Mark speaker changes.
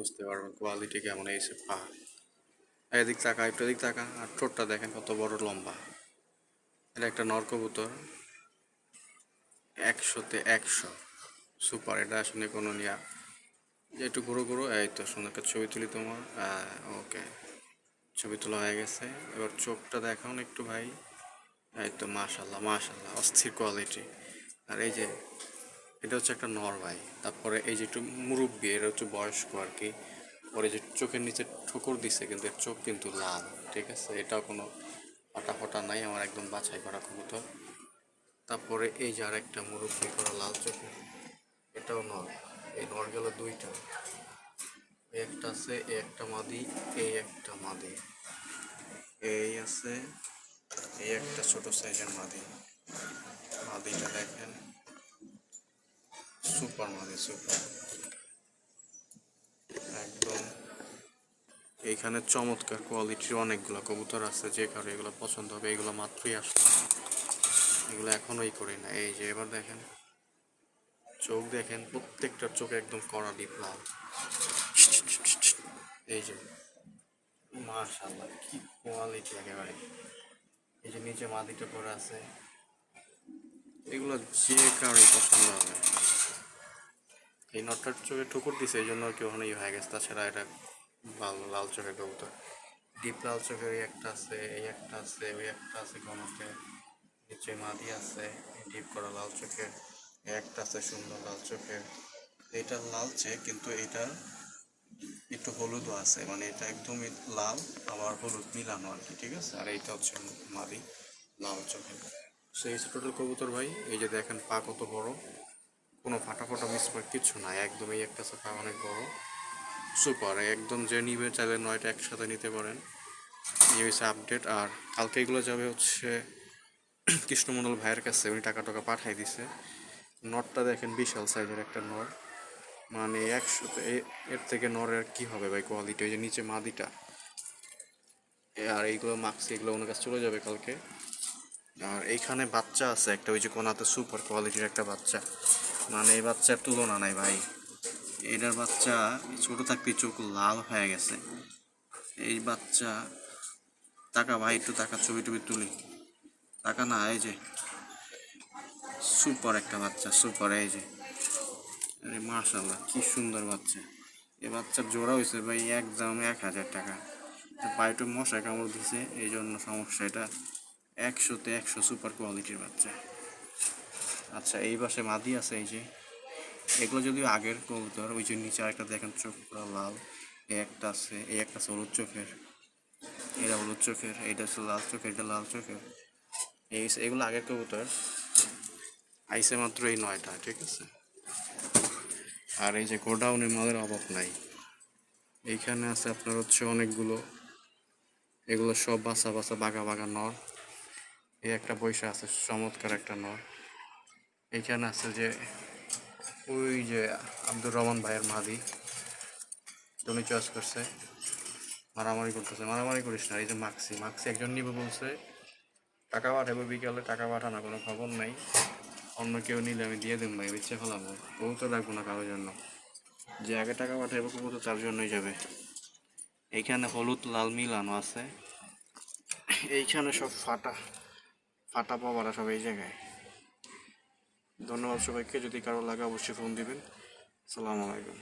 Speaker 1: বুঝতে পারবেন কোয়ালিটি কেমন এসে পা। এদিক তাকা, একটু এদিক তাকা, আর ঠোঁটটা দেখেন কত বড় লম্বা। এটা একটা নর কবুতর, 100-তে 100 সুপার। এটা আসলে কোনো নিয়া যে একটু ঘুরো ঘুরো, এই তো সুন্দর একটা ছবি তুলি তোমার। ওকে, ছবি তোলা হয়ে গেছে। এবার চোখটা দেখাও একটু ভাই। এই তো মাশাল্লাহ মাশাল্লাহ, অস্থির কোয়ালিটি। আর এই যে এটা হচ্ছে একটা নর ভাই। তারপরে এই যে একটু মুরব্বি, এটা হচ্ছে বয়স্ক আর কি। পরে যে চোখের নিচে ঠোকর দিছে, কিন্তু এর চোখ কিন্তু লাল, ঠিক আছে। এটাও কোনো ফাটা ফোটা নাই, আমার একদম বাছাই করা কবুতর। তারপরে এই যে আর একটা মুরব্বি করা লাল চোখে, এটাও নর। এই নর গেল দুইটা, এই একটা আছে, এই একটা মাদি, এই একটা মাদি, এই আছে, এই একটা ছোট সাইজের মাদি। মাদিটা দেখেন, সুপার মাদি, সুপার একদম। এইখানে চমৎকার কোয়ালিটির অনেকগুলো কবুতর আছে, যে কারো এগুলো পছন্দ হবে। এগুলো মাত্রই আসলো, এগুলো এখনোই করি না। এই যে এবার দেখেন, চোখ দেখেন, প্রত্যেকটার চোখ একদম কড়া ডিপ লাল। এই যে মাশাআল্লাহ, কি কোয়ালিটি একেবারে। এই যে নিচে মাদিটা পরে আছে, এগুলো যে কারোই পছন্দ হবে। এই নটটার চোখে ঠুকুর দিছে, এই জন্য আর কি ওখানে হয়ে গেছে। তাছাড়া এটা ভালো লাল চোখের কবুতর। ডিপ লাল চোখের এই একটা আছে, এই একটা আছে, ওই একটা আছে গণকে, নিচে মাদি আছে ডিপ করা লাল চোখের, এই একটা আছে সুন্দর লাল চোখের। এটা লালচে, কিন্তু এটা একটু হলুদও আছে, মানে এটা একদমই লাল আবার হলুদ মিলানো আর কি, ঠিক আছে। আর এইটা হচ্ছে মাদি লাল চোখের। সেই টোটাল কবুতর ভাই। এই যে দেখেন পা কত বড়, কোনো ফাটা ফাটা মিসমার্ক কিছু নাই, একদম। এই একটা পা অনেক বড়, সুপার একদম। যে নিবে চাইলে 9টা একসাথে নিতে পারেন। এই হচ্ছে আপডেট। আর কালকে এগুলো যাবে হচ্ছে কৃষ্ণমন্ডল ভাইয়ের কাছে, উনি টাকা টাকা পাঠাই দিছে। নটটা দেখেন, বিশাল সাইজের একটা নর, মানে 100-তে এর থেকে নরের কি হবে ভাই কোয়ালিটি। ওই যে নিচে মাদিটা, আর এইগুলো মাক্সি, এগুলো ওনার কাছে চলে যাবে কালকে। আর এইখানে বাচ্চা আছে একটা, ওই যে কোনাতে সুপার কোয়ালিটির একটা বাচ্চা, মানে এই বাচ্চার তুলনা নাই ভাই। এটার বাচ্চা ছোট থাকতেই চোখ লাল হয়ে গেছে। এই বাচ্চা, টাকা ভাই, একটু টাকা, ছবি টবি তুলি, টাকা না। এই যে সুপার একটা বাচ্চা, সুপার। এই যে আরে মাশাল্লাহ, কি সুন্দর বাচ্চা। এই বাচ্চার জোড়া হয়েছে ভাই একদম 1000 টাকা। পায়েটু মশায় কামড় দিছে, এই জন্য সমস্যা। এটা 100-তে 100 সুপার কোয়ালিটির বাচ্চা। আচ্ছা, এই পাশে মাদি আছে, এই যে এগুলো যদিও আগের কবুতর। ওই যে নিচে একটা দেখেন চোখ পুরো লাল, এই একটা আছে, এই একটা আছে হলুদ চোখের, এটা হলুদ চোখের, এইটা হচ্ছে লাল চোখের, এটা লাল চোখের। এগুলো আগের কবুতর, আইসে মাত্র এই 9টা, ঠিক আছে। আর এই যে গোডাউনে মালের অভাব নাই। এইখানে আছে আপনার হচ্ছে অনেকগুলো, এগুলো সব বাসা বাসা বাঘা বাঘা নর। এই একটা পয়সা আছে, চমৎকার একটা নর। এইখানে আছে যে ওই যে আব্দুর রহমান ভাইয়ের মাদি, উনি চয়েস করছে, মারামারি করতেছে। মারামারি করিস না। এই যে মাক্সি, মাক্সি একজন নিবে বলছে, টাকা পাঠাবো বিকালে, টাকা পাঠানো কোনো খবর নাই। অন্য কেউ নিলে আমি দিয়ে দেবো ভাই, ইচ্ছে ফেলাবো, কবুতর রাখবো না কারোর জন্য। যে আগে টাকা পাঠাবো কবুতর তার জন্যই যাবে। এইখানে হলুদ লাল মিলানো আছে, এইখানে সব ফাটা ফাটা পাওয়ারা সব এই জায়গায়। ধন্যবাদ সবাইকে, যদি কারো লাগে অবশ্যই ফোন দিবেন। আসসালামু আলাইকুম।